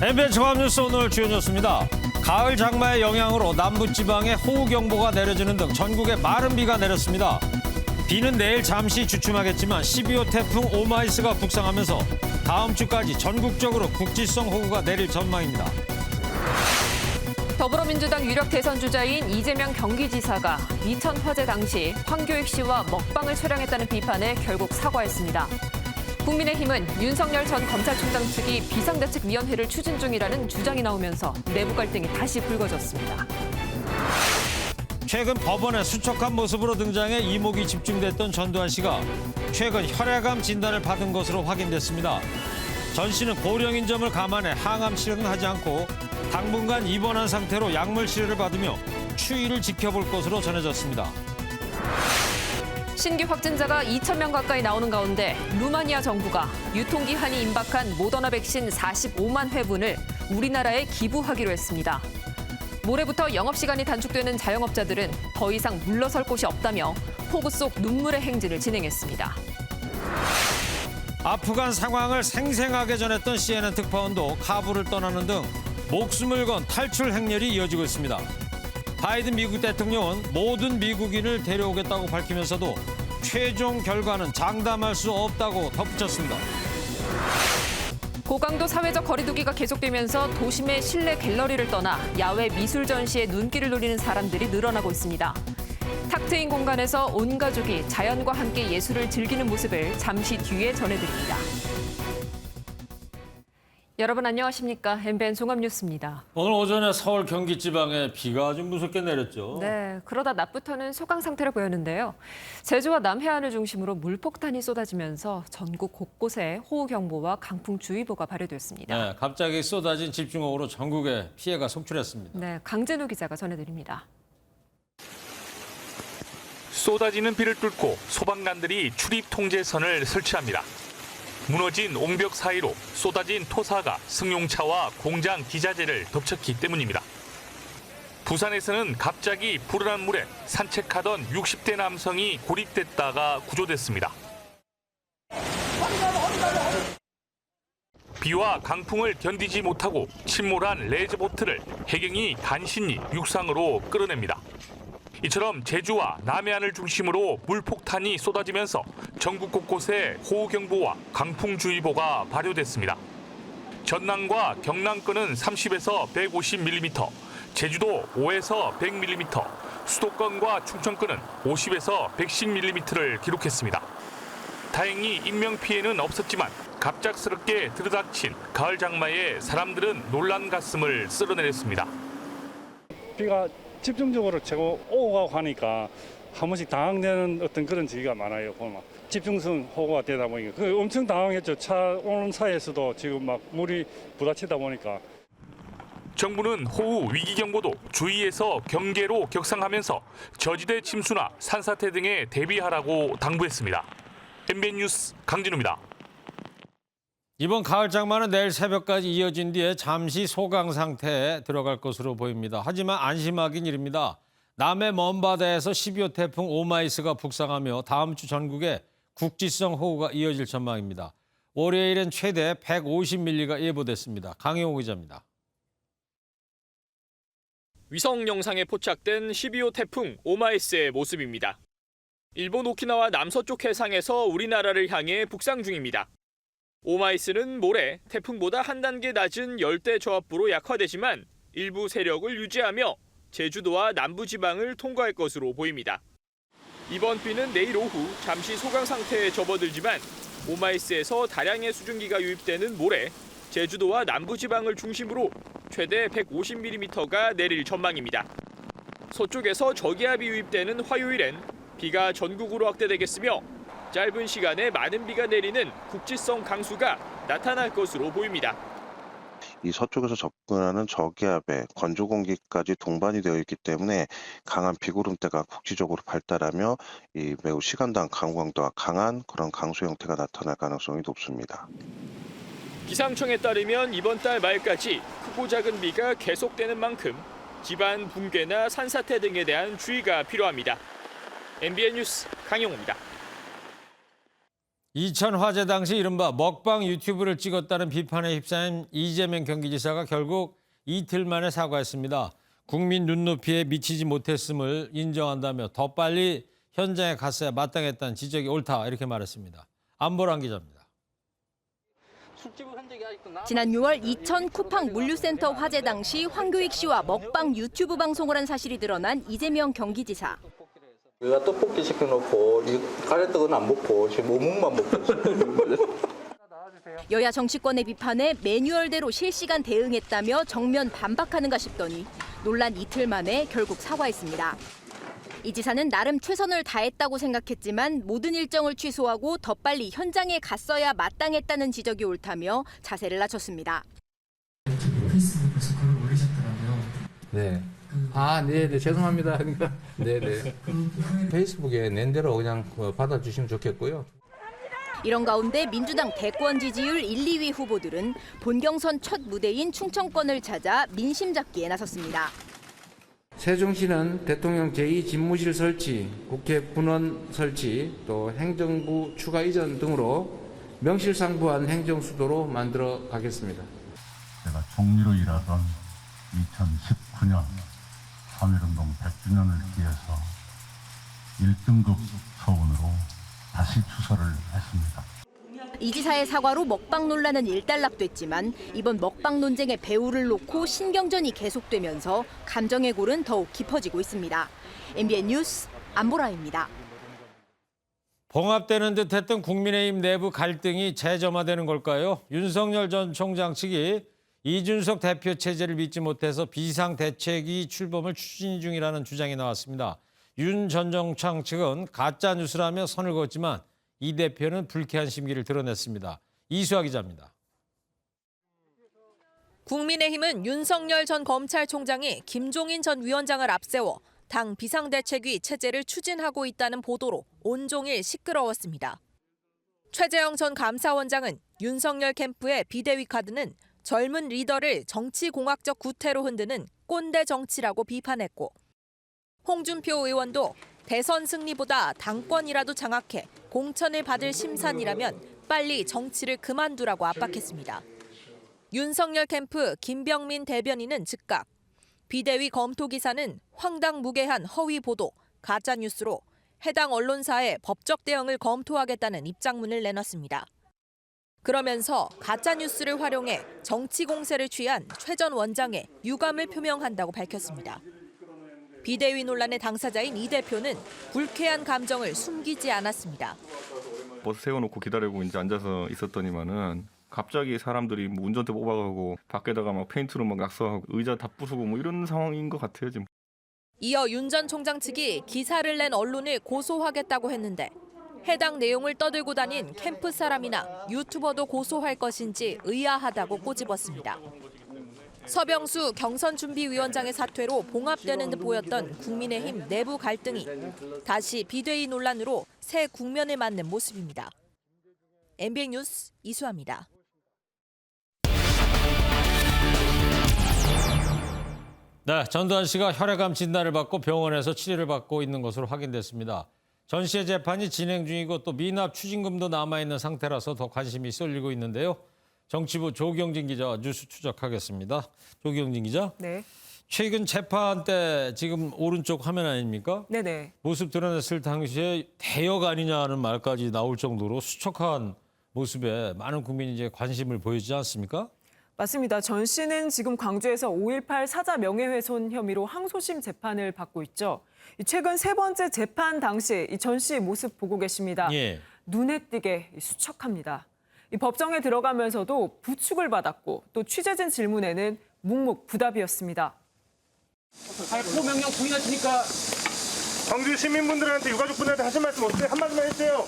MBN 종합뉴스 오늘 주요 뉴스입니다. 가을 장마의 영향으로 남부지방에 호우경보가 내려지는 등 전국에 마른 비가 내렸습니다. 비는 내일 잠시 주춤하겠지만 12호 태풍 오마이스가 북상하면서 다음 주까지 전국적으로 국지성 호우가 내릴 전망입니다. 더불어민주당 유력 대선 주자인 이재명 경기지사가 이천 화재 당시 황교익 씨와 먹방을 촬영했다는 비판에 결국 사과했습니다. 국민의힘은 윤석열 전 검찰총장 측이 비상대책위원회를 추진 중이라는 주장이 나오면서 내부 갈등이 다시 불거졌습니다. 최근 법원에 수척한 모습으로 등장해 이목이 집중됐던 전두환 씨가 최근 혈액암 진단을 받은 것으로 확인됐습니다. 전 씨는 고령인 점을 감안해 항암 치료는 하지 않고 당분간 입원한 상태로 약물 치료를 받으며 추이를 지켜볼 것으로 전해졌습니다. 신규 확진자가 2,000명 가까이 나오는 가운데 루마니아 정부가 유통기한이 임박한 모더나 백신 45만 회분을 우리나라에 기부하기로 했습니다. 모레부터 영업시간이 단축되는 자영업자들은 더 이상 물러설 곳이 없다며 폭우 속 눈물의 행진을 진행했습니다. 아프간 상황을 생생하게 전했던 CNN 특파원도 카불을 떠나는 등 목숨을 건 탈출 행렬이 이어지고 있습니다. 바이든 미국 대통령은 모든 미국인을 데려오겠다고 밝히면서도 최종 결과는 장담할 수 없다고 덧붙였습니다. 고강도 사회적 거리두기가 계속되면서 도심의 실내 갤러리를 떠나 야외 미술 전시에 눈길을 돌리는 사람들이 늘어나고 있습니다. 탁 트인 공간에서 온 가족이 자연과 함께 예술을 즐기는 모습을 잠시 뒤에 전해드립니다. 여러분 안녕하십니까? MBN 종합뉴스입니다. 오늘 오전에 서울 경기 지방에 비가 아주 무섭게 내렸죠. 네, 그러다 낮부터는 소강 상태를 보였는데요. 제주와 남해안을 중심으로 물폭탄이 쏟아지면서 전국 곳곳에 호우경보와 강풍주의보가 발효됐습니다. 네, 갑자기 쏟아진 집중호우로 전국에 피해가 속출했습니다. 네, 강진우 기자가 전해드립니다. 쏟아지는 비를 뚫고 소방관들이 출입 통제선을 설치합니다. 무너진 옹벽 사이로 쏟아진 토사가 승용차와 공장 기자재를 덮쳤기 때문입니다. 부산에서는 갑자기 불어난 물에 산책하던 60대 남성이 고립됐다가 구조됐습니다. 비와 강풍을 견디지 못하고 침몰한 레저보트를 해경이 간신히 육상으로 끌어냅니다. 이처럼 제주와 남해안을 중심으로 물폭탄이 쏟아지면서 전국 곳곳에 호우경보와 강풍주의보가 발효됐습니다. 전남과 경남권은 30에서 150mm, 제주도 5에서 100mm, 수도권과 충청권은 50에서 110mm를 기록했습니다. 다행히 인명피해는 없었지만 갑작스럽게 들이닥친 가을 장마에 사람들은 놀란 가슴을 쓸어내렸습니다. 비가 집중적으로 최고 오고 가고 하니까 한 번씩 당황되는 어떤 그런 지기가 많아요. 보면 집중성 호우가 되다 보니까 엄청 당황했죠. 차 오는 사이에서도 지금 막 물이 부딪히다 보니까. 정부는 호우 위기경보도 주의에서 경계로 격상하면서 저지대 침수나 산사태 등에 대비하라고 당부했습니다. MBN 뉴스 강진우입니다. 이번 가을 장마는 내일 새벽까지 이어진 뒤에 잠시 소강 상태에 들어갈 것으로 보입니다. 하지만 안심하긴 이릅니다. 남해 먼바다에서 12호 태풍 오마이스가 북상하며 다음 주 전국에 국지성 호우가 이어질 전망입니다. 월요일엔 최대 150mm가 예보됐습니다. 강영호 기자입니다. 위성 영상에 포착된 12호 태풍 오마이스의 모습입니다. 일본 오키나와 남서쪽 해상에서 우리나라를 향해 북상 중입니다. 오마이스는 모레 태풍보다 한 단계 낮은 열대 저압부로 약화되지만 일부 세력을 유지하며 제주도와 남부지방을 통과할 것으로 보입니다. 이번 비는 내일 오후 잠시 소강 상태에 접어들지만 오마이스에서 다량의 수증기가 유입되는 모레 제주도와 남부지방을 중심으로 최대 150mm가 내릴 전망입니다. 서쪽에서 저기압이 유입되는 화요일엔 비가 전국으로 확대되겠으며 짧은 시간에 많은 비가 내리는 국지성 강수가 나타날 것으로 보입니다. 이 서쪽에서 접근하는 저기압에 건조 공기까지 동반이 되어 있기 때문에 강한 비구름대가 국지적으로 발달하며 이 매우 시간당 강우강도가 강한 그런 강수 형태가 나타날 가능성이 높습니다. 기상청에 따르면 이번 달 말까지 크고 작은 비가 계속되는 만큼 기반 붕괴나 산사태 등에 대한 주의가 필요합니다. MBN 뉴스 강영호입니다. 이천 화재 당시 이른바 먹방 유튜브를 찍었다는 비판에 휩싸인 이재명 경기지사가 결국 이틀 만에 사과했습니다. 국민 눈높이에 미치지 못했음을 인정한다며 더 빨리 현장에 갔어야 마땅했다는 지적이 옳다 이렇게 말했습니다. 안보란 기자입니다. 지난 6월 이천 쿠팡 물류센터 화재 당시 황교익 씨와 먹방 유튜브 방송을 한 사실이 드러난 이재명 경기지사. 우리가 떡볶이 시켜놓고 이 가래떡은 안 먹고 지금 어묵만 먹고 있어요. 여야 정치권의 비판에 매뉴얼대로 실시간 대응했다며 정면 반박하는가 싶더니 논란 이틀 만에 결국 사과했습니다. 이 지사는 나름 최선을 다했다고 생각했지만 모든 일정을 취소하고 더 빨리 현장에 갔어야 마땅했다는 지적이 옳다며 자세를 낮췄습니다. 페이스북에서 글을 올리셨더라고요. 네. 네, 죄송합니다. 그러니까, 네. 페이스북에 낸 대로 그냥 받아주시면 좋겠고요. 이런 가운데 민주당 대권 지지율 1, 2위 후보들은 본경선 첫 무대인 충청권을 찾아 민심 잡기에 나섰습니다. 세종시는 대통령 제2집무실 설치, 국회 분원 설치, 또 행정부 추가 이전 등으로 명실상부한 행정수도로 만들어 가겠습니다. 제가 총리로 일하던 2019년 3.1운동 100주년을 기해서 1등급 서운으로 다시 추서를 했습니다. 이 지사의 사과로 먹방 논란은 일단락됐지만 이번 먹방 논쟁의 배후를 놓고 신경전이 계속되면서 감정의 골은 더욱 깊어지고 있습니다. MBN 뉴스 안보라입니다. 봉합되는 듯했던 국민의힘 내부 갈등이 재점화되는 걸까요? 윤석열 전 총장 측이 이준석 대표 체제를 믿지 못해서 비상대책위 출범을 추진 중이라는 주장이 나왔습니다. 윤 전 총장 측은 가짜 뉴스라며 선을 그었지만 이 대표는 불쾌한 심기를 드러냈습니다. 이수아 기자입니다. 국민의힘은 윤석열 전 검찰총장이 김종인 전 위원장을 앞세워 당 비상대책위 체제를 추진하고 있다는 보도로 온종일 시끄러웠습니다. 최재형 전 감사원장은 윤석열 캠프의 비대위 카드는 젊은 리더를 정치공학적 구태로 흔드는 꼰대 정치라고 비판했고, 홍준표 의원도 대선 승리보다 당권이라도 장악해 공천을 받을 심산이라면 빨리 정치를 그만두라고 압박했습니다. 윤석열 캠프 김병민 대변인은 즉각 비대위 검토 기사는 황당무계한 허위 보도, 가짜뉴스로 해당 언론사의 법적 대응을 검토하겠다는 입장문을 내놨습니다. 그러면서 가짜뉴스를 활용해 정치 공세를 취한 최 전 원장의 유감을 표명한다고 밝혔습니다. 비대위 논란의 당사자인 이 대표는 불쾌한 감정을 숨기지 않았습니다. 버스 세워놓고 기다리고 이제 앉아서 있었더니만은 갑자기 사람들이 뭐 운전대 뽑아가고 밖에다가 막 페인트로 막 낙서하고 의자 다 부수고 뭐 이런 상황인 것 같아요 지금. 이어 윤 전 총장 측이 기사를 낸 언론을 고소하겠다고 했는데 해당 내용을 떠들고 다닌 캠프 사람이나 유튜버도 고소할 것인지 의아하다고 꼬집었습니다. 서병수 경선준비위원장의 사퇴로 봉합되는 듯 보였던 국민의힘 내부 갈등이 다시 비대위 논란으로 새 국면을 맞는 모습입니다. MBN 뉴스 이수아입니다. 네, 전두환 씨가 혈액암 진단을 받고 병원에서 치료를 받고 있는 것으로 확인됐습니다. 전 씨의 재판이 진행 중이고 또 미납 추징금도 남아있는 상태라서 더 관심이 쏠리고 있는데요. 정치부 조경진 기자와 뉴스 추적하겠습니다. 조경진 기자. 네. 최근 재판 때 지금 오른쪽 화면 아닙니까? 네네. 모습 드러냈을 당시에 대역 아니냐는 말까지 나올 정도로 수척한 모습에 많은 국민이 이제 관심을 보이지 않습니까? 맞습니다. 전 씨는 지금 광주에서 5.18 사자 명예훼손 혐의로 항소심 재판을 받고 있죠. 최근 세 번째 재판 당시 전 씨의 모습 보고 계십니다. 예. 눈에 띄게 수척합니다. 법정에 들어가면서도 부축을 받았고 또 취재진 질문에는 묵묵부답이었습니다. 발포 명령 부인하시니까 광주 시민분들한테 유가족분들한테 하신 말씀 없으세요? 한 말씀만 해주세요.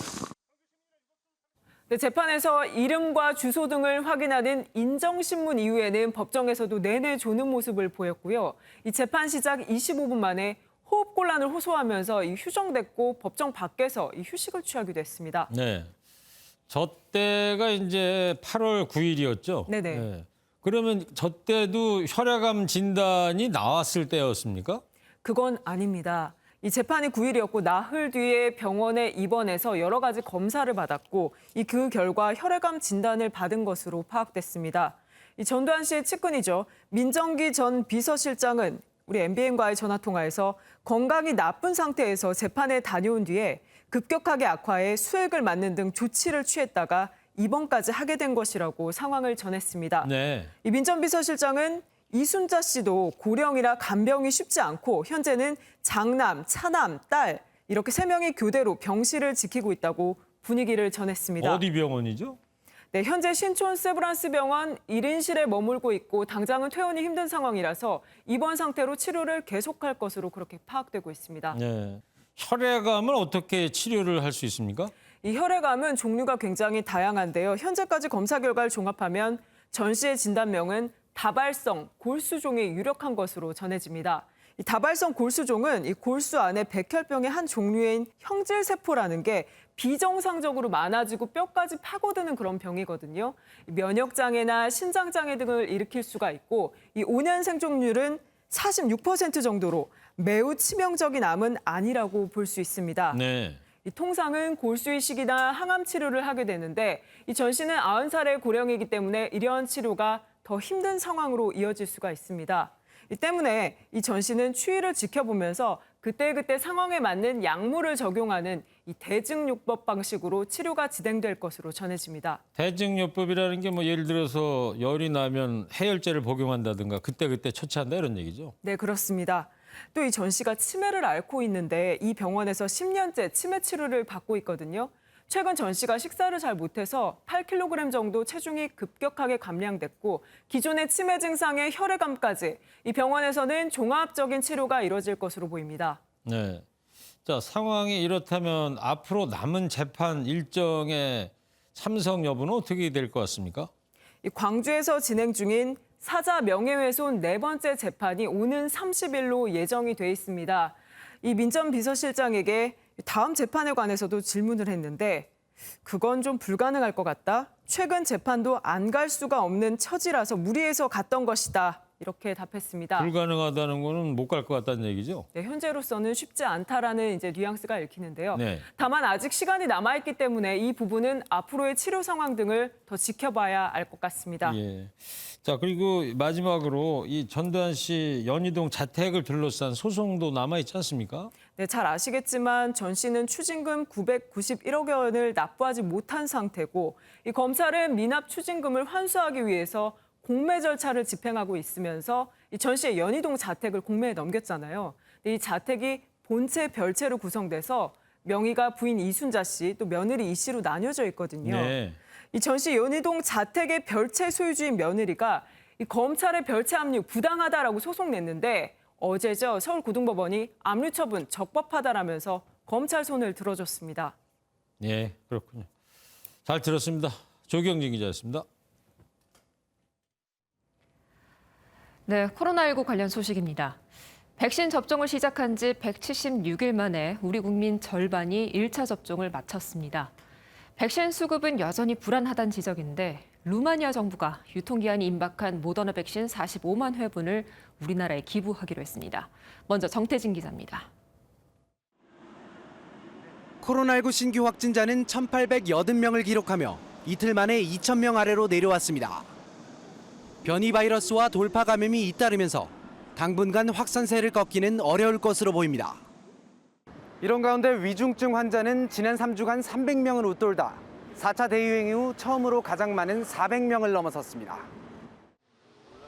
네, 재판에서 이름과 주소 등을 확인하는 인정신문 이후에는 법정에서도 내내 조는 모습을 보였고요. 이 재판 시작 25분 만에 호흡곤란을 호소하면서 휴정됐고 법정 밖에서 휴식을 취하기도 했습니다. 네. 저 때가 이제 8월 9일이었죠? 네네. 네. 그러면 저 때도 혈액암 진단이 나왔을 때였습니까? 그건 아닙니다. 이 재판이 9일이었고 나흘 뒤에 병원에 입원해서 여러 가지 검사를 받았고 그 결과 혈액암 진단을 받은 것으로 파악됐습니다. 이 전두환 씨의 측근이죠. 민정기 전 비서실장은 우리 MBN과의 전화통화에서 건강이 나쁜 상태에서 재판에 다녀온 뒤에 급격하게 악화해 수액을 맞는 등 조치를 취했다가 입원까지 하게 된 것이라고 상황을 전했습니다. 네. 이 민 전 비서실장은 이순자 씨도 고령이라 간병이 쉽지 않고 현재는 장남, 차남, 딸 이렇게 3명이 교대로 병실을 지키고 있다고 분위기를 전했습니다. 어디 병원이죠? 네, 현재 신촌 세브란스 병원 1인실에 머물고 있고 당장은 퇴원이 힘든 상황이라서 입원 상태로 치료를 계속할 것으로 그렇게 파악되고 있습니다. 네. 혈액암은 어떻게 치료를 할 수 있습니까? 이 혈액암은 종류가 굉장히 다양한데요. 현재까지 검사 결과를 종합하면 전 씨의 진단명은 다발성 골수종이 유력한 것으로 전해집니다. 이 다발성 골수종은 이 골수 안에 백혈병의 한 종류인 형질세포라는 게 비정상적으로 많아지고 뼈까지 파고드는 그런 병이거든요. 면역장애나 신장장애 등을 일으킬 수가 있고 이 5년 생존율은 46% 정도로 매우 치명적인 암은 아니라고 볼 수 있습니다. 네. 이 통상은 골수이식이나 항암 치료를 하게 되는데 이 전 씨는 90살의 고령이기 때문에 이러한 치료가 더 힘든 상황으로 이어질 수가 있습니다. 이 때문에 이 전 씨는 추이를 지켜보면서 그때그때 상황에 맞는 약물을 적용하는 이 대증요법 방식으로 치료가 진행될 것으로 전해집니다. 대증요법이라는 게 뭐 예를 들어서 열이 나면 해열제를 복용한다든가 그때그때 처치한다 이런 얘기죠? 네, 그렇습니다. 또 이 전 씨가 치매를 앓고 있는데 이 병원에서 10년째 치매 치료를 받고 있거든요. 최근 전 씨가 식사를 잘 못해서 8kg 정도 체중이 급격하게 감량됐고 기존의 치매 증상에 혈액암까지 이 병원에서는 종합적인 치료가 이뤄질 것으로 보입니다. 네. 자, 상황이 이렇다면 앞으로 남은 재판 일정의 참석 여부는 어떻게 될 것 같습니까? 이 광주에서 진행 중인 사자 명예훼손 4번째 재판이 오는 30일로 예정이 돼 있습니다. 이 민 전 비서실장에게 다음 재판에 관해서도 질문을 했는데 그건 좀 불가능할 것 같다. 최근 재판도 안 갈 수가 없는 처지라서 무리해서 갔던 것이다. 이렇게 답했습니다. 불가능하다는 거는 못 갈 것 같다는 얘기죠? 네, 현재로서는 쉽지 않다라는 이제 뉘앙스가 읽히는데요. 네. 다만 아직 시간이 남아있기 때문에 이 부분은 앞으로의 치료 상황 등을 더 지켜봐야 알 것 같습니다. 예. 자, 그리고 마지막으로 이 전두환 씨 연희동 자택을 둘러싼 소송도 남아 있지 않습니까? 네, 잘 아시겠지만 전 씨는 추징금 991억 원을 납부하지 못한 상태고 이 검찰은 미납 추징금을 환수하기 위해서 공매 절차를 집행하고 있으면서 이 전 씨의 연희동 자택을 공매에 넘겼잖아요. 이 자택이 본체 별채로 구성돼서 명의가 부인 이순자 씨, 또 며느리 이 씨로 나뉘어져 있거든요. 네. 이 전 씨 연희동 자택의 별채 소유주인 며느리가 이 검찰의 별채 압류 부당하다라고 소송 냈는데 어제죠. 서울고등법원이 압류 처분 적법하다라면서 검찰 손을 들어줬습니다. 예, 그렇군요. 잘 들었습니다. 조경진 기자였습니다. 네, 코로나19 관련 소식입니다. 백신 접종을 시작한 지 176일 만에 우리 국민 절반이 1차 접종을 마쳤습니다. 백신 수급은 여전히 불안하다는 지적인데 루마니아 정부가 유통기한이 임박한 모더나 백신 45만 회분을 우리나라에 기부하기로 했습니다. 먼저 정태진 기자입니다. 코로나19 신규 확진자는 1,880명을 기록하며 이틀 만에 2,000명 아래로 내려왔습니다. 변이 바이러스와 돌파 감염이 잇따르면서 당분간 확산세를 꺾기는 어려울 것으로 보입니다. 이런 가운데 위중증 환자는 지난 3주간 300명을 웃돌다 4차 대유행 이후 처음으로 가장 많은 400명을 넘어섰습니다.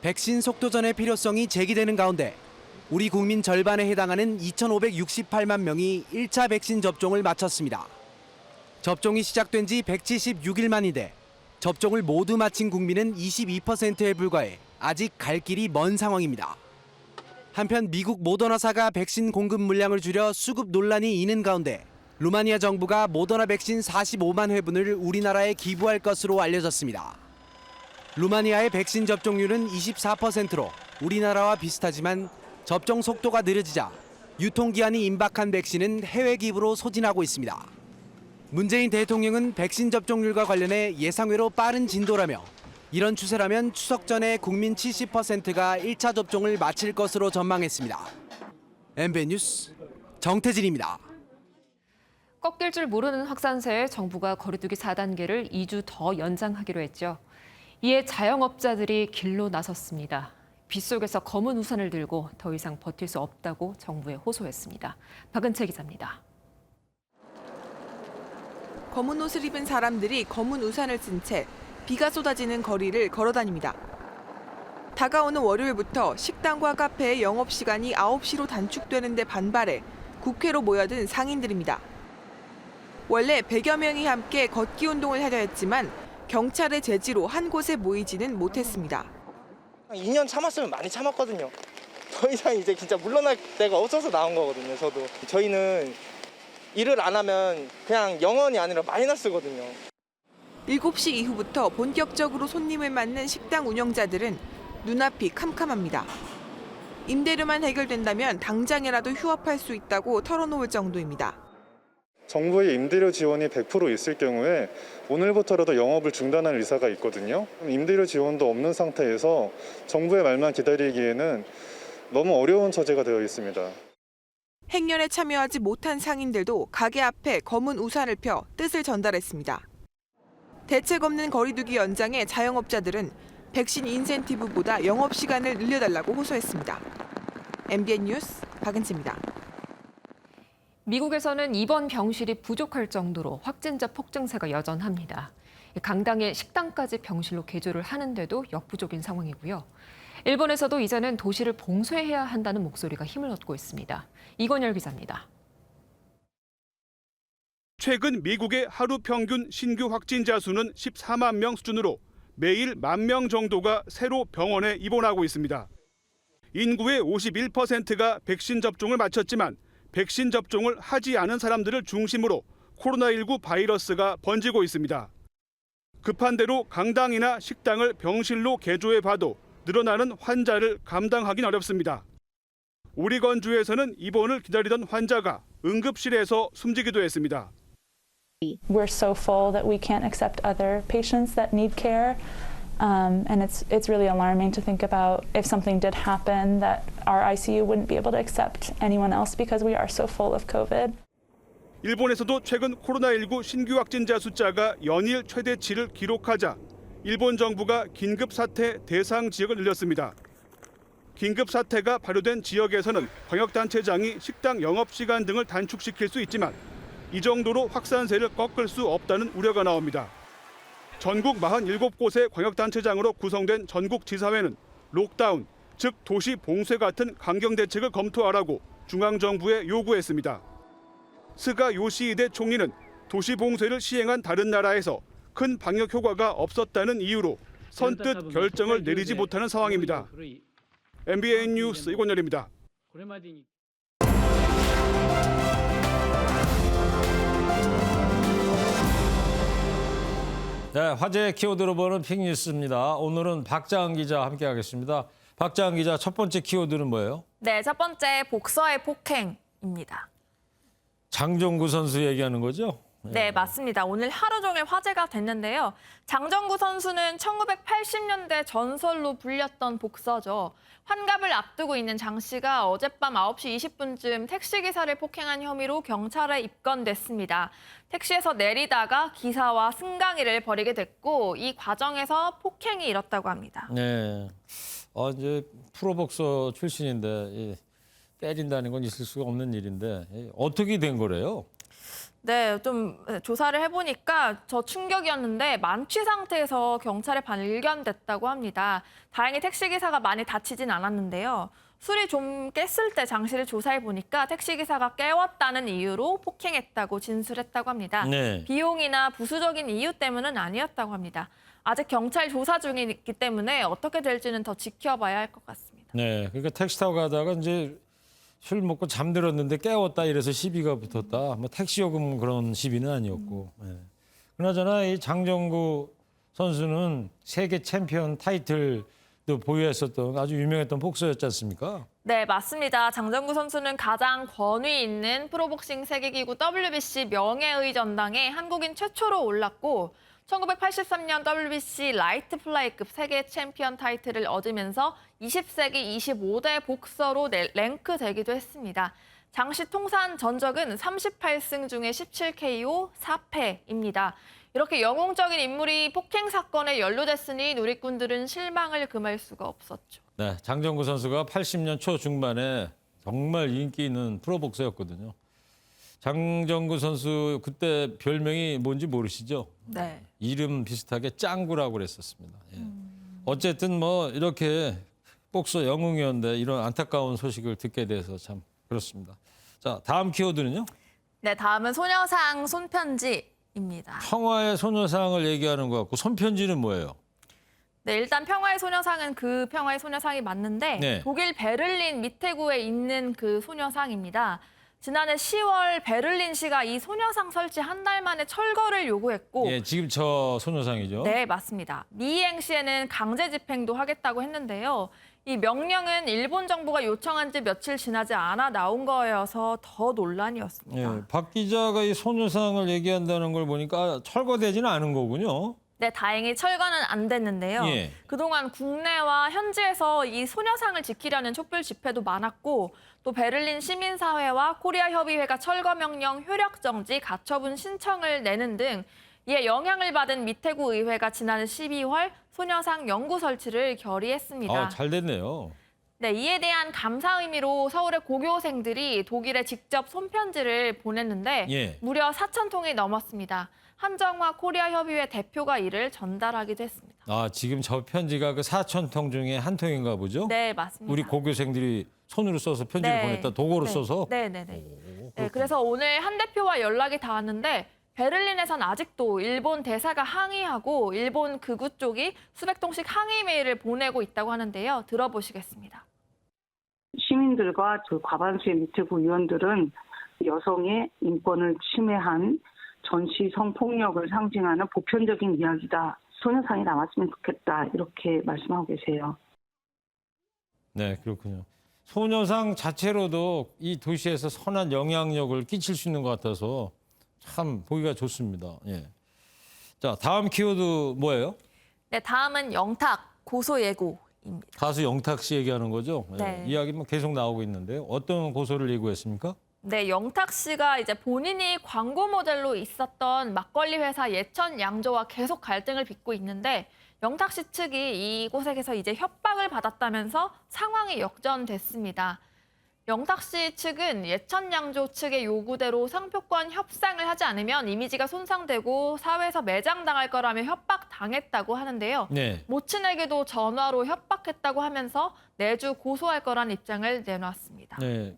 백신 속도전의 필요성이 제기되는 가운데 우리 국민 절반에 해당하는 2,568만 명이 1차 백신 접종을 마쳤습니다. 접종이 시작된 지 176일 만인데 접종을 모두 마친 국민은 22%에 불과해 아직 갈 길이 먼 상황입니다. 한편 미국 모더나사가 백신 공급 물량을 줄여 수급 논란이 있는 가운데 루마니아 정부가 모더나 백신 45만 회분을 우리나라에 기부할 것으로 알려졌습니다. 루마니아의 백신 접종률은 24%로 우리나라와 비슷하지만 접종 속도가 느려지자 유통기한이 임박한 백신은 해외 기부로 소진하고 있습니다. 문재인 대통령은 백신 접종률과 관련해 예상외로 빠른 진도라며 이런 추세라면 추석 전에 국민 70%가 1차 접종을 마칠 것으로 전망했습니다. MBN 뉴스 정태진입니다. 꺾일 줄 모르는 확산세에 정부가 거리두기 4단계를 2주 더 연장하기로 했죠. 이에 자영업자들이 길로 나섰습니다. 빗속에서 검은 우산을 들고 더 이상 버틸 수 없다고 정부에 호소했습니다. 박은채 기자입니다. 검은 옷을 입은 사람들이 검은 우산을 쓴 채 비가 쏟아지는 거리를 걸어다닙니다. 다가오는 월요일부터 식당과 카페의 영업시간이 9시로 단축되는 데 반발해 국회로 모여든 상인들입니다. 원래 100여 명이 함께 걷기 운동을 하려 했지만 경찰의 제지로 한 곳에 모이지는 못했습니다. 2년 참았으면 많이 참았거든요. 더 이상 이제 진짜 물러날 데가 없어서 나온 거거든요, 저도. 저희는 일을 안 하면 그냥 0원이 아니라 마이너스거든요. 7시 이후부터 본격적으로 손님을 맞는 식당 운영자들은 눈앞이 캄캄합니다. 임대료만 해결된다면 당장이라도 휴업할 수 있다고 털어놓을 정도입니다. 정부의 임대료 지원이 100% 있을 경우에 오늘부터라도 영업을 중단할 의사가 있거든요. 임대료 지원도 없는 상태에서 정부의 말만 기다리기에는 너무 어려운 처지가 되어 있습니다. 행렬에 참여하지 못한 상인들도 가게 앞에 검은 우산을 펴 뜻을 전달했습니다. 대책 없는 거리두기 연장에 자영업자들은 백신 인센티브보다 영업시간을 늘려달라고 호소했습니다. MBN 뉴스 박은채입니다. 미국에서는 입원 병실이 부족할 정도로 확진자 폭증세가 여전합니다. 강당의 식당까지 병실로 개조를 하는데도 역부족인 상황이고요. 일본에서도 이제는 도시를 봉쇄해야 한다는 목소리가 힘을 얻고 있습니다. 이건열 기자입니다. 최근 미국의 하루 평균 신규 확진자 수는 14만 명 수준으로 매일 10,000명 정도가 새로 병원에 입원하고 있습니다. 인구의 51%가 백신 접종을 마쳤지만 백신 접종을 하지 않은 사람들을 중심으로 코로나19 바이러스가 번지고 있습니다. 급한 대로 강당이나 식당을 병실로 개조해봐도 늘어나는 환자를 감당하긴 어렵습니다. 오리건주에서는 입원을 기다리던 환자가 응급실에서 숨지기도 했습니다. We're so full that we can't accept other patients that need care. And it's really alarming to think about if something did happen that our ICU wouldn't be able to accept anyone else because we are so full of COVID. 일본에서도 최근 코로나19 신규 확진자 숫자가 연일 최대치를 기록하자 일본 정부가 긴급 사태 대상 지역을 늘렸습니다. 긴급 사태가 발효된 지역에서는 방역단체장이 식당 영업시간 등을 단축시킬 수 있지만 이 정도로 확산세를 꺾을 수 없다는 우려가 나옵니다. 전국 47곳의 광역단체장으로 구성된 전국지사회는 록다운, 즉 도시 봉쇄 같은 강경 대책을 검토하라고 중앙정부에 요구했습니다. 스가 요시히데 총리는 도시 봉쇄를 시행한 다른 나라에서 큰 방역 효과가 없었다는 이유로 선뜻 결정을 내리지 못하는 상황입니다. MBN 뉴스 이건열입니다. 네, 화제의 키워드로 보는 픽뉴스입니다. 오늘은 박자은 기자 함께하겠습니다. 박자은 기자, 첫 번째 키워드는 뭐예요? 네, 첫 번째 복서의 폭행입니다. 장정구 선수 얘기하는 거죠? 네, 맞습니다. 오늘 하루 종일 화제가 됐는데요. 장정구 선수는 1980년대 전설로 불렸던 복서죠. 환갑을 앞두고 있는 장 씨가 어젯밤 9시 20분쯤 택시기사를 폭행한 혐의로 경찰에 입건됐습니다. 택시에서 내리다가 기사와 승강이를 벌이게 됐고 이 과정에서 폭행이 일었다고 합니다. 네, 이제 프로복서 출신인데 때린다는 건 있을 수가 없는 일인데 어떻게 된 거래요? 네, 좀 조사를 해보니까 저 충격이었는데 만취 상태에서 경찰에 발견됐다고 합니다. 다행히 택시기사가 많이 다치진 않았는데요. 술이 좀 깼을 때 장 씨를 조사해보니까 택시기사가 깨웠다는 이유로 폭행했다고 진술했다고 합니다. 네. 비용이나 부수적인 이유 때문은 아니었다고 합니다. 아직 경찰 조사 중이기 때문에 어떻게 될지는 더 지켜봐야 할 것 같습니다. 네, 그러니까 택시 타고 가다가 이제 술 먹고 잠들었는데 깨웠다 이래서 시비가 붙었다. 뭐 택시 요금 그런 시비는 아니었고. 네. 그나저나 이 장정구 선수는 세계 챔피언 타이틀도 보유했었던 아주 유명했던 복서였지 않습니까? 네, 맞습니다. 장정구 선수는 가장 권위 있는 프로복싱 세계기구 WBC 명예의 전당에 한국인 최초로 올랐고 1983년 WBC 라이트 플라이급 세계 챔피언 타이틀을 얻으면서 20세기 25대 복서로 랭크되기도 했습니다. 장씨 통산 전적은 38승 중에 17KO 4패입니다. 이렇게 영웅적인 인물이 폭행 사건에 연루됐으니 누리꾼들은 실망을 금할 수가 없었죠. 네, 장정구 선수가 80년 초중반에 정말 인기 있는 프로복서였거든요. 장정구 선수 그때 별명이 뭔지 모르시죠? 네. 이름 비슷하게 짱구라고 그랬었습니다. 예. 어쨌든 뭐 이렇게 복서 영웅이었는데 이런 안타까운 소식을 듣게 돼서 참 그렇습니다. 자, 다음 키워드는요? 네, 다음은 소녀상 손편지입니다. 평화의 소녀상을 얘기하는 것 같고 손편지는 뭐예요? 네, 일단 평화의 소녀상은 그 평화의 소녀상이 맞는데 네. 독일 베를린 미테구에 있는 그 소녀상입니다. 지난해 10월 베를린시가 이 소녀상 설치 한 달 만에 철거를 요구했고 예, 지금 저 소녀상이죠. 네, 맞습니다. 미이행 시에는 강제 집행도 하겠다고 했는데요. 이 명령은 일본 정부가 요청한 지 며칠 지나지 않아 나온 거여서 더 논란이었습니다. 예, 박 기자가 이 소녀상을 얘기한다는 걸 보니까 철거되지는 않은 거군요. 네, 다행히 철거는 안 됐는데요. 예. 그동안 국내와 현지에서 이 소녀상을 지키려는 촛불 집회도 많았고 또 베를린 시민사회와 코리아 협의회가 철거 명령 효력 정지 가처분 신청을 내는 등 이에 영향을 받은 미테구 의회가 지난해 12월 소녀상 영구 설치를 결의했습니다. 아, 잘 됐네요. 네, 이에 대한 감사 의미로 서울의 고교생들이 독일에 직접 손편지를 보냈는데 예. 무려 4,000통이 넘었습니다. 한정화 코리아 협의회 대표가 이를 전달하기도 했습니다. 아, 지금 저 편지가 그 4,000통 중에 한 통인가 보죠? 네, 맞습니다. 우리 고교생들이 손으로 써서 편지를 보냈다, 도구로 써서? 네. 그래서 오늘 한 대표와 연락이 닿았는데 베를린에선 아직도 일본 대사가 항의하고 일본 극우 쪽이 수백 통씩 항의 메일을 보내고 있다고 하는데요. 들어보시겠습니다. 시민들과 그 과반수의 미테구 의원들은 여성의 인권을 침해한 전시 성폭력을 상징하는 보편적인 이야기다. 소녀상이 남았으면 좋겠다. 이렇게 말씀하고 계세요. 네, 그렇군요. 소녀상 자체로도 이 도시에서 선한 영향력을 끼칠 수 있는 것 같아서 참 보기가 좋습니다. 예. 자, 다음 키워드 뭐예요? 네, 다음은 영탁 고소 예고입니다. 가수 영탁 씨 얘기하는 거죠? 예. 네. 이야기 뭐 계속 나오고 있는데요. 어떤 고소를 예고했습니까? 네, 영탁 씨가 이제 본인이 광고 모델로 있었던 막걸리 회사 예천 양조와 계속 갈등을 빚고 있는데 영탁 씨 측이 이곳에서 이제 협박을 받았다면서 상황이 역전됐습니다. 영탁 씨 측은 예천 양조 측의 요구대로 상표권 협상을 하지 않으면 이미지가 손상되고 사회에서 매장당할 거라며 협박당했다고 하는데요. 네. 모친에게도 전화로 협박했다고 하면서 내주 고소할 거란 입장을 내놨습니다. 네.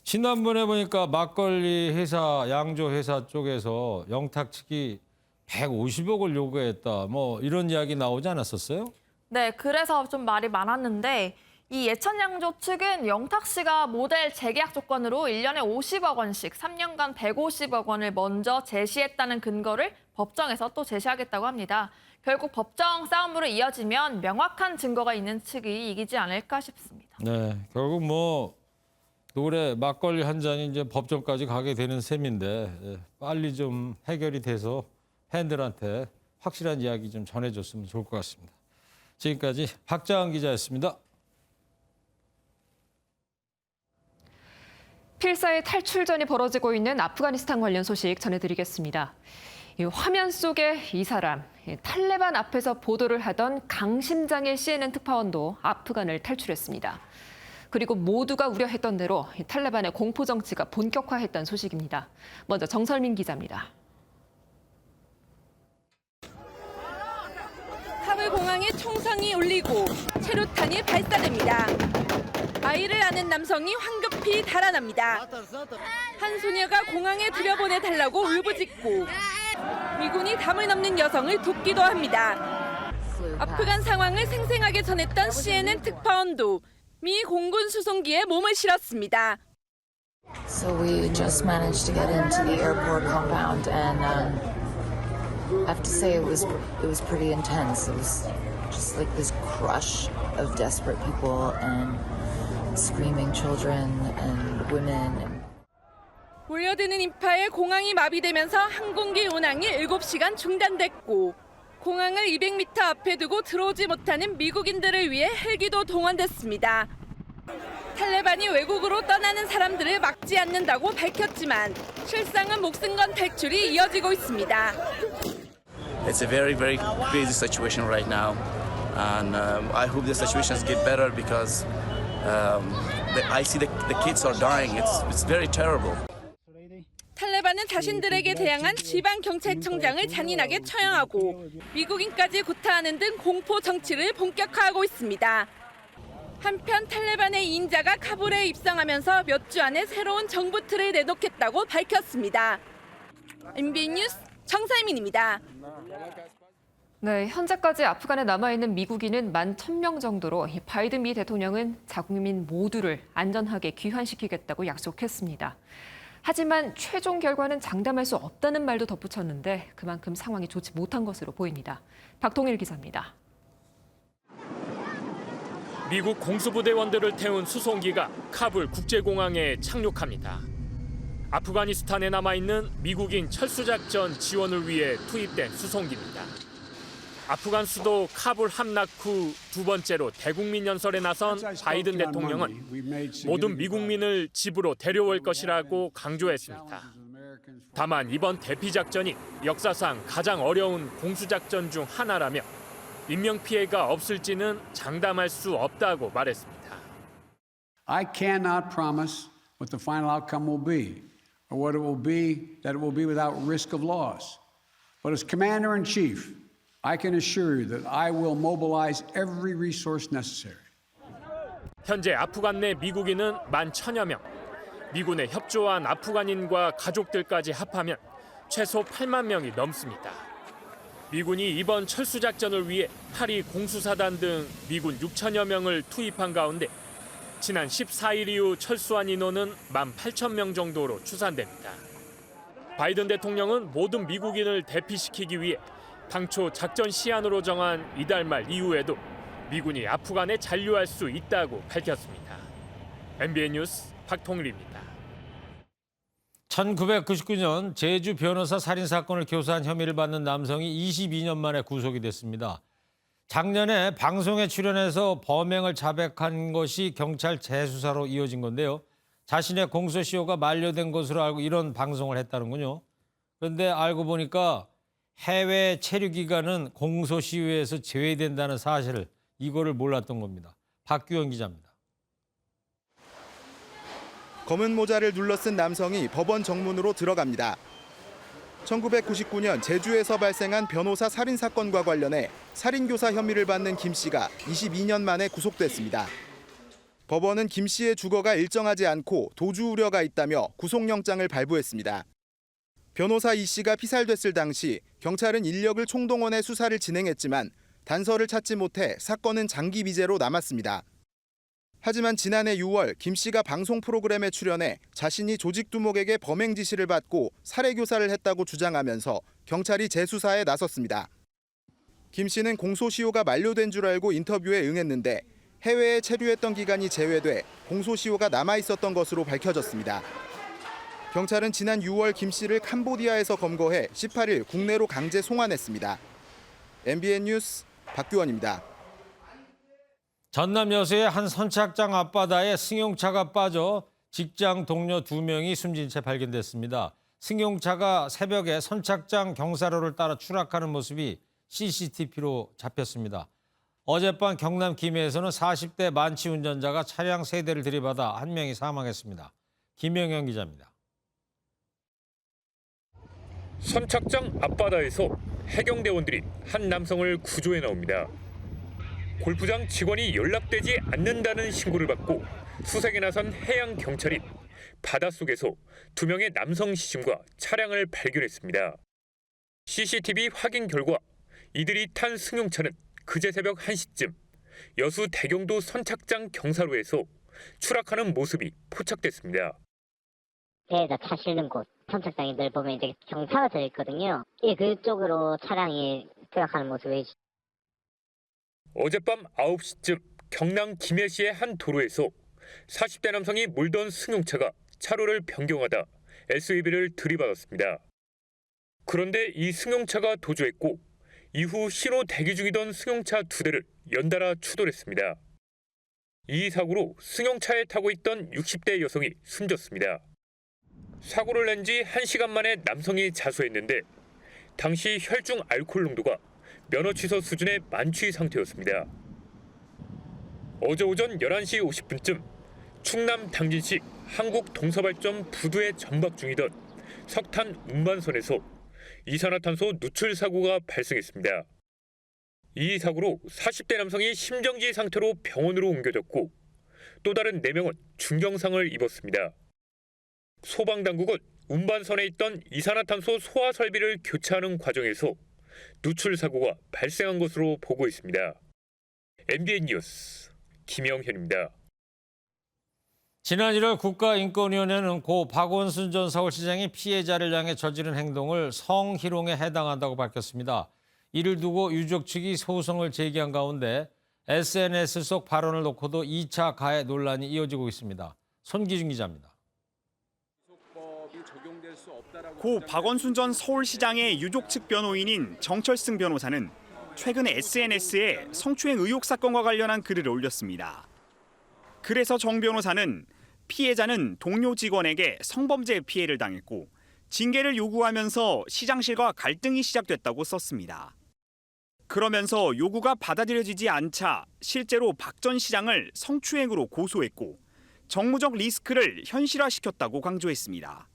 지난번에 보니까 막걸리 회사, 양조 회사 쪽에서 영탁 측이 150억을 요구했다. 뭐 이런 이야기 나오지 않았었어요? 네, 그래서 좀 말이 많았는데 이 예천양조 측은 영탁 씨가 모델 재계약 조건으로 1년에 50억 원씩 3년간 150억 원을 먼저 제시했다는 근거를 법정에서 또 제시하겠다고 합니다. 결국 법정 싸움으로 이어지면 명확한 증거가 있는 측이 이기지 않을까 싶습니다. 네, 결국 뭐 노래 막걸리 한 잔이 이제 법정까지 가게 되는 셈인데 빨리 좀 해결이 돼서 팬들한테 확실한 이야기 좀 전해줬으면 좋을 것 같습니다. 지금까지 박자은 기자였습니다. 필사의 탈출전이 벌어지고 있는 아프가니스탄 관련 소식 전해드리겠습니다. 이 화면 속의 이 사람, 탈레반 앞에서 보도를 하던 강심장의 CNN 특파원도 아프간을 탈출했습니다. 그리고 모두가 우려했던 대로 탈레반의 공포 정치가 본격화했던 소식입니다. 먼저 정설민 기자입니다. 카불 공항에 총성이 울리고 체류탄이 발사됩니다. 아이를 안은 남성이 황급히 달아납니다. 한 소녀가 공항에 들여보내달라고 울부짖고 미군이 담을 넘는 여성을 돕기도 합니다. 아프간 상황을 생생하게 전했던 CNN 특파원도 미 공군 수송기에 몸을 실었습니다. So we just managed to get into the airport compound and I have to say it was pretty intense. It was just like this crush of desperate people and screaming children and women. 몰려드는 인파에 공항이 마비되면서 항공기 운항이 7시간 중단됐고 공항을 200m 앞에 두고 들어오지 못하는 미국인들을 위해 헬기도 동원됐습니다. 탈레반이 외국으로 떠나는 사람들을 막지 않는다고 밝혔지만 실상은 목숨 건 탈출이 이어지고 있습니다. It's a very, very crazy situation right now, and I hope the situations get better because I see the kids are dying. It's very terrible. 탈레반은 자신들에게 대항한 지방경찰청장을 잔인하게 처형하고 미국인까지 구타하는 등 공포 정치를 본격화하고 있습니다. 한편 탈레반의 인자가 카불에 입성하면서 몇 주 안에 새로운 정부 틀을 내놓겠다고 밝혔습니다. MBN 뉴스 정사이민입니다. 네, 현재까지 아프간에 남아있는 미국인은 11,000명 정도로 바이든 미 대통령은 자국민 모두를 안전하게 귀환시키겠다고 약속했습니다. 하지만 최종 결과는 장담할 수 없다는 말도 덧붙였는데 그만큼 상황이 좋지 못한 것으로 보입니다. 박통일 기자입니다. 미국 공수부대원들을 태운 수송기가 카불 국제공항에 착륙합니다. 아프가니스탄에 남아있는 미국인 철수작전 지원을 위해 투입된 수송기입니다. 아프간 수도 카불 함락 후 두 번째로 대국민 연설에 나선 바이든 대통령은 모든 미국민을 집으로 데려올 것이라고 강조했습니다. 다만 이번 대피 작전이 역사상 가장 어려운 공수작전 중 하나라며 인명피해가 없을지는 장담할 수 없다고 말했습니다. I cannot promise what the final outcome will be or what it will be, that it will be without risk of loss. But as Commander-in-Chief, I can assure you that I will mobilize every resource necessary. 현재 아프간 내 미국인은 11,000여 명. 미군에 협조한 아프간인과 가족들까지 합하면 최소 8만 명이 넘습니다. 미군이 이번 철수작전을 위해 파리 공수사단 등 미군 6천여 명을 투입한 가운데 지난 14일 이후 철수한 인원은 18,000명 정도로 추산됩니다. 바이든 대통령은 모든 미국인을 대피시키기 위해 당초 작전 시한으로 정한 이달 말 이후에도 미군이 아프간에 잔류할 수 있다고 밝혔습니다. MBN 뉴스 박통일입니다. 1999년 제주 변호사 살인 사건을 교사한 혐의를 받는 남성이 22년 만에 구속이 됐습니다. 작년에 방송에 출연해서 범행을 자백한 것이 경찰 재수사로 이어진 건데요. 자신의 공소시효가 만료된 것으로 알고 이런 방송을 했다는군요. 그런데 알고 보니까 해외 체류 기간은 공소시효에서 제외된다는 사실을 이거를 몰랐던 겁니다. 박규영 기자입니다. 검은 모자를 눌러쓴 남성이 법원 정문으로 들어갑니다. 1999년 제주에서 발생한 변호사 살인 사건과 관련해 살인교사 혐의를 받는 김 씨가 22년 만에 구속됐습니다. 법원은 김 씨의 주거가 일정하지 않고 도주 우려가 있다며 구속영장을 발부했습니다. 변호사 이 씨가 피살됐을 당시 경찰은 인력을 총동원해 수사를 진행했지만 단서를 찾지 못해 사건은 장기 미제로 남았습니다. 하지만 지난해 6월 김 씨가 방송 프로그램에 출연해 자신이 조직 두목에게 범행 지시를 받고 살해 교사를 했다고 주장하면서 경찰이 재수사에 나섰습니다. 김 씨는 공소시효가 만료된 줄 알고 인터뷰에 응했는데 해외에 체류했던 기간이 제외돼 공소시효가 남아 있었던 것으로 밝혀졌습니다. 경찰은 지난 6월 김 씨를 캄보디아에서 검거해 18일 국내로 강제 송환했습니다. MBN 뉴스 박규원입니다. 전남 여수의 한 선착장 앞바다에 승용차가 빠져 직장 동료 2명이 숨진 채 발견됐습니다. 승용차가 새벽에 선착장 경사로를 따라 추락하는 모습이 CCTV로 잡혔습니다. 어젯밤 경남 김해에서는 40대 만취 운전자가 차량 3대를 들이받아 1명이 사망했습니다. 김영현 기자입니다. 선착장 앞바다에서 해경대원들이 한 남성을 구조해 나옵니다. 골프장 직원이 연락되지 않는다는 신고를 받고 수색에 나선 해양경찰이 바닷속에서 2명의 남성 시신과 차량을 발견했습니다. CCTV 확인 결과 이들이 탄 승용차는 그제 새벽 1시쯤 여수 대경도 선착장 경사로에서 추락하는 모습이 포착됐습니다. 배에다 차 실는 곳 선착장들 보면 이제 경사가 져 있거든요. 그쪽으로 차량이 추락하는 모습이. 어젯밤 9시쯤 경남 김해시의 한 도로에서 40대 남성이 몰던 승용차가 차로를 변경하다 SUV를 들이받았습니다. 그런데 이 승용차가 도주했고 이후 신호 대기 중이던 승용차 2대를 연달아 추돌했습니다. 이 사고로 승용차에 타고 있던 60대 여성이 숨졌습니다. 사고를 낸 지 1시간 만에 남성이 자수했는데 당시 혈중 알코올 농도가 면허 취소 수준의 만취 상태였습니다. 어제 오전 11시 50분쯤 충남 당진시 한국동서발전 부두에 전박 중이던 석탄 운반선에서 이산화탄소 누출 사고가 발생했습니다. 이 사고로 40대 남성이 심정지 상태로 병원으로 옮겨졌고 또 다른 4명은 중경상을 입었습니다. 소방당국은 운반선에 있던 이산화탄소 소화 설비를 교체하는 과정에서 누출 사고가 발생한 것으로 보고 있습니다. MBN 뉴스 김영현입니다. 지난 1월 국가인권위원회는 고 박원순 전 서울시장이 피해자를 향해 저지른 행동을 성희롱에 해당한다고 밝혔습니다. 이를 두고 유족 측이 소송을 제기한 가운데 SNS 속 발언을 놓고도 2차 가해 논란이 이어지고 있습니다. 손기준 기자입니다. 고 박원순 전 서울시장의 유족 측 변호인인 정철승 변호사는 최근 SNS에 성추행 의혹 사건과 관련한 글을 올렸습니다. 그래서 정 변호사는 피해자는 동료 직원에게 성범죄 피해를 당했고 징계를 요구하면서 시장실과 갈등이 시작됐다고 썼습니다. 그러면서 요구가 받아들여지지 않자 실제로 박 전 시장을 성추행으로 고소했고 정무적 리스크를 현실화시켰다고 강조했습니다.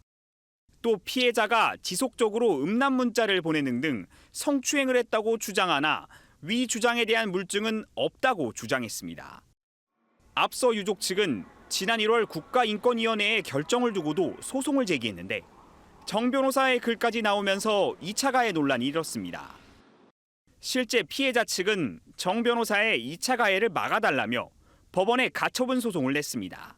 또 피해자가 지속적으로 음란 문자를 보내는 등 성추행을 했다고 주장하나 위 주장에 대한 물증은 없다고 주장했습니다. 앞서 유족 측은 지난 1월 국가인권위원회의 결정을 두고도 소송을 제기했는데 정 변호사의 글까지 나오면서 2차 가해 논란이 일었습니다. 실제 피해자 측은 정 변호사의 2차 가해를 막아달라며 법원에 가처분 소송을 냈습니다.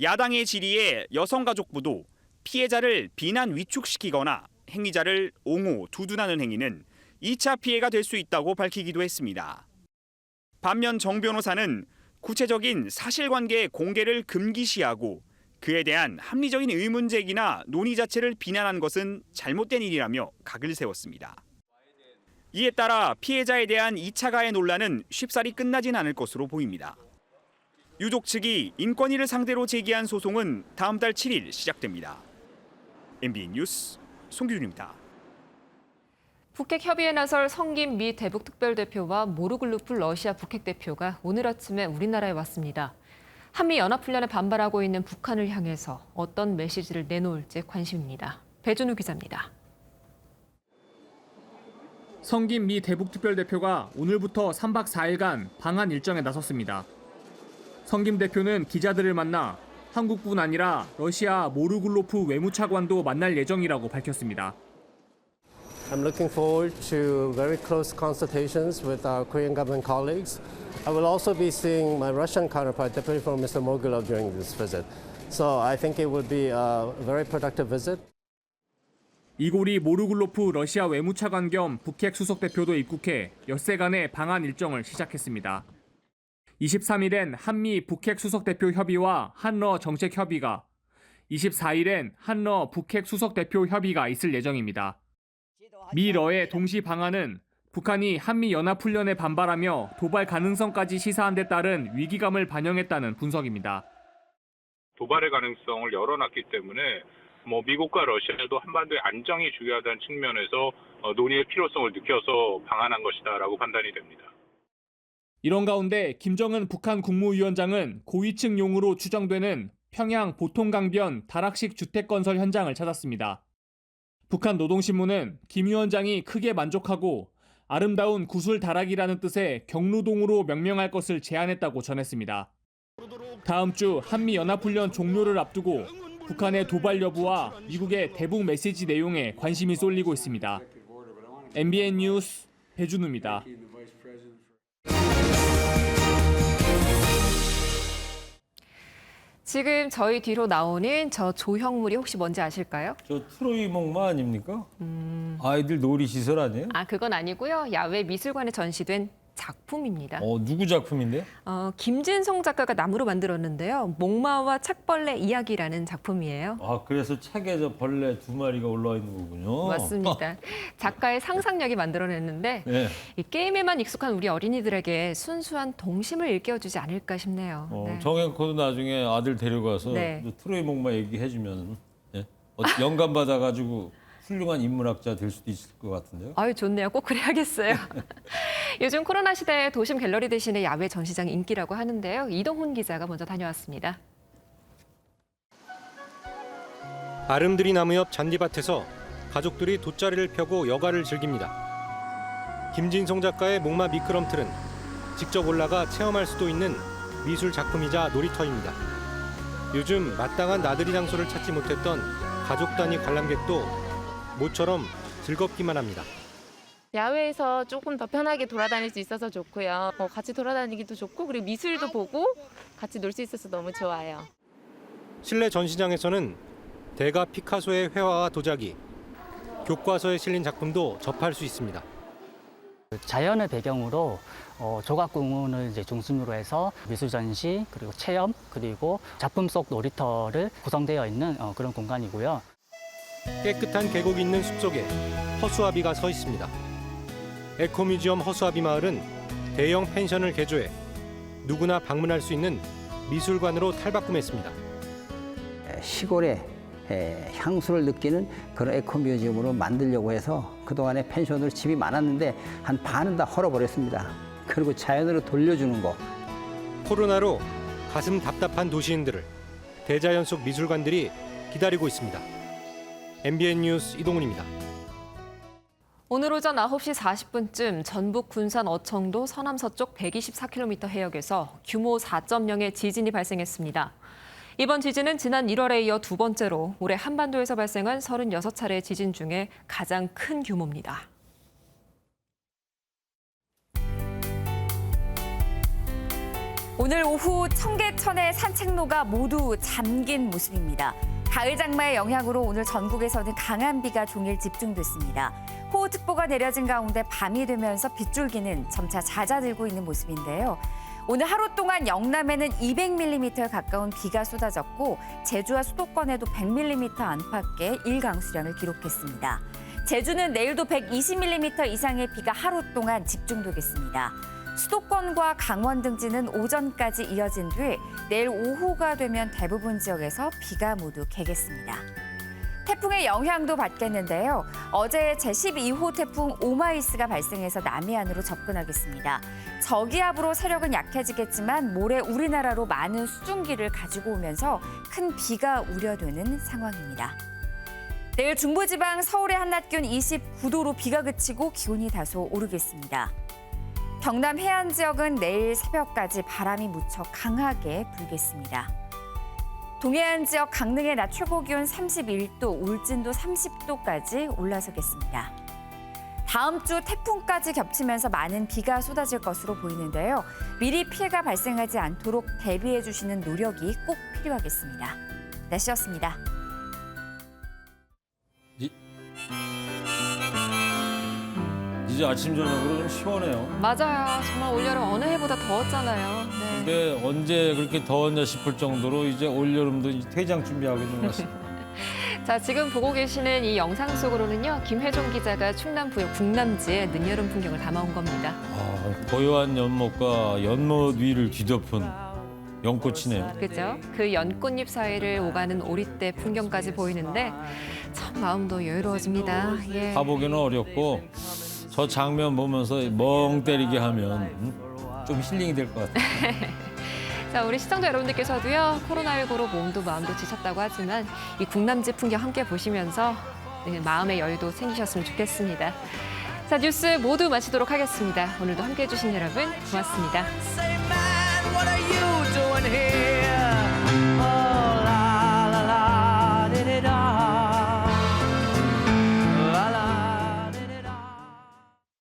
야당의 질의에 여성가족부도 피해자를 비난 위축시키거나 행위자를 옹호, 두둔하는 행위는 2차 피해가 될 수 있다고 밝히기도 했습니다. 반면 정 변호사는 구체적인 사실관계의 공개를 금기시하고 그에 대한 합리적인 의문 제기나 논의 자체를 비난한 것은 잘못된 일이라며 각을 세웠습니다. 이에 따라 피해자에 대한 2차 가해 논란은 쉽사리 끝나진 않을 것으로 보입니다. 유족 측이 인권위를 상대로 제기한 소송은 다음 달 7일 시작됩니다. MBN 뉴스 송규준입니다. 북핵 협의에 나설 성김 미 대북 특별대표와 모르글루프 러시아 북핵 대표가 오늘 아침에 우리나라에 왔습니다. 한미 연합훈련에 반발하고 있는 북한을 향해서 어떤 메시지를 내놓을지 관심입니다. 배준우 기자입니다. 성김 미 대북 특별대표가 오늘부터 3박 4일간 방한 일정에 나섰습니다. 성김 대표는 기자들을 만나 한국뿐 아니라 러시아 모르글로프 외무차관도 만날 예정이라고 밝혔습니다. I'm looking forward to very close consultations with our Korean government colleagues. I will also be seeing my Russian counterpart, Deputy Foreign Minister Mogilov, during this visit. So I think it would be a very productive visit. 이고리 모르글로프 러시아 외무차관 겸 북핵 수석대표도 입국해 엿새간의 방한 일정을 시작했습니다. 23일엔 한미 북핵 수석대표 협의와 한러 정책 협의가, 24일엔 한러 북핵 수석대표 협의가 있을 예정입니다. 미러의 동시 방안은 북한이 한미 연합훈련에 반발하며 도발 가능성까지 시사한 데 따른 위기감을 반영했다는 분석입니다. 도발의 가능성을 열어놨기 때문에 미국과 러시아도 한반도의 안정이 중요하다는 측면에서 논의의 필요성을 느껴서 방한한 것이다라고 판단이 됩니다. 이런 가운데 김정은 북한 국무위원장은 고위층 용으로 추정되는 평양 보통강변 다락식 주택 건설 현장을 찾았습니다. 북한 노동신문은 김 위원장이 크게 만족하고 아름다운 구슬 다락이라는 뜻의 경루동으로 명명할 것을 제안했다고 전했습니다. 다음 주 한미 연합훈련 종료를 앞두고 북한의 도발 여부와 미국의 대북 메시지 내용에 관심이 쏠리고 있습니다. MBN 뉴스 배준우입니다. 지금 저희 뒤로 나오는 저 조형물이 혹시 뭔지 아실까요? 저 트로이 목마 아닙니까? 아이들 놀이시설 아니에요? 그건 아니고요. 야외 미술관에 전시된 작품입니다. 누구 작품인데? 김진성 작가가 나무로 만들었는데요. 목마와 착벌레 이야기라는 작품이에요. 그래서 책에 저 벌레 2마리가 올라와 있는 거군요. 맞습니다. 작가의 상상력이 만들어냈는데 네. 이 게임에만 익숙한 우리 어린이들에게 순수한 동심을 일깨워주지 않을까 싶네요. 네. 정앵커도 나중에 아들 데려가서 네. 트로이 목마 얘기해주면 영감 받아가지고 훌륭한 인문학자 될 수도 있을 것 같은데요. 아유, 좋네요. 꼭 그래야겠어요. 요즘 코로나 시대에 도심 갤러리 대신에 야외 전시장이 인기라고 하는데요. 이동훈 기자가 먼저 다녀왔습니다. 아름드리 나무 옆 잔디밭에서 가족들이 돗자리를 펴고 여가를 즐깁니다. 김진성 작가의 목마 미끄럼틀은 직접 올라가 체험할 수도 있는 미술 작품이자 놀이터입니다. 요즘 마땅한 나들이 장소를 찾지 못했던 가족 단위 관람객도 모처럼 즐겁기만 합니다. 야외에서 조금 더 편하게 돌아다닐 수 있어서 좋고요. 같이 돌아다니기도 좋고 그리고 미술도 보고 같이 놀 수 있어서 너무 좋아요. 실내 전시장에서는 대가 피카소의 회화와 도자기, 교과서에 실린 작품도 접할 수 있습니다. 자연을 배경으로 조각공원을 이제 중심으로 해서 미술 전시 그리고 체험 그리고 작품 속 놀이터를 구성되어 있는 그런 공간이고요. 깨끗한 계곡이 있는 숲속에 허수아비가 서 있습니다. 에코뮤지엄 허수아비 마을은 대형 펜션을 개조해 누구나 방문할 수 있는 미술관으로 탈바꿈했습니다. 시골의 향수를 느끼는 그런 에코뮤지엄으로 만들려고 해서 그동안에 펜션으로 집이 많았는데 한 반은 다 헐어버렸습니다. 그리고 자연으로 돌려주는 거. 코로나로 가슴 답답한 도시인들을 대자연 속 미술관들이 기다리고 있습니다. MBN 뉴스 이동훈입니다. 오늘 오전 9시 40분쯤 전북 군산 어청도 서남서쪽 124km 해역에서 규모 4.0의 지진이 발생했습니다. 이번 지진은 지난 1월에 이어 두 번째로 올해 한반도에서 발생한 36차례의 지진 중에 가장 큰 규모입니다. 오늘 오후 청계천의 산책로가 모두 잠긴 모습입니다. 가을 장마의 영향으로 오늘 전국에서는 강한 비가 종일 집중됐습니다. 호우특보가 내려진 가운데 밤이 되면서 빗줄기는 점차 잦아들고 있는 모습인데요. 오늘 하루 동안 영남에는 200mm에 가까운 비가 쏟아졌고 제주와 수도권에도 100mm 안팎의 일강수량을 기록했습니다. 제주는 내일도 120mm 이상의 비가 하루 동안 집중되겠습니다. 수도권과 강원 등지는 오전까지 이어진 뒤 내일 오후가 되면 대부분 지역에서 비가 모두 개겠습니다. 태풍의 영향도 받겠는데요. 어제 제12호 태풍 오마이스가 발생해서 남해안으로 접근하겠습니다. 저기압으로 세력은 약해지겠지만 모레 우리나라로 많은 수증기를 가지고 오면서 큰 비가 우려되는 상황입니다. 내일 중부지방 서울의 한낮 기온 29도로 비가 그치고 기온이 다소 오르겠습니다. 경남 해안 지역은 내일 새벽까지 바람이 무척 강하게 불겠습니다. 동해안 지역 강릉의 낮 최고 기온 31도, 울진도 30도까지 올라서겠습니다. 다음 주 태풍까지 겹치면서 많은 비가 쏟아질 것으로 보이는데요. 미리 피해가 발생하지 않도록 대비해 주시는 노력이 꼭 필요하겠습니다. 날씨였습니다. 이제 아침 저녁으로 좀 시원해요. 맞아요. 정말 올여름 어느 해보다 더웠잖아요. 네. 근데 언제 그렇게 더웠냐 싶을 정도로 이제 올여름도 이제 퇴장 준비하고 있는 것 같습니다. 자, 지금 보고 계시는 이 영상 속으로는요. 김혜종 기자가 충남 부여 국남지의 늦여름 풍경을 담아온 겁니다. 고요한 연못과 연못 위를 뒤덮은 연꽃이네요. 그죠? 그 연꽃잎 사이를 오가는 오리떼 풍경까지 보이는데 참 마음도 여유로워집니다. 예. 가보기는 어렵고 저 장면 보면서 멍 때리게 하면 좀 힐링이 될 것 같아요. 자, 우리 시청자 여러분들께서도요. 코로나19로 몸도 마음도 지쳤다고 하지만 이 국남지 풍경 함께 보시면서 마음의 여유도 생기셨으면 좋겠습니다. 자, 뉴스 모두 마치도록 하겠습니다. 오늘도 함께해 주신 여러분 고맙습니다.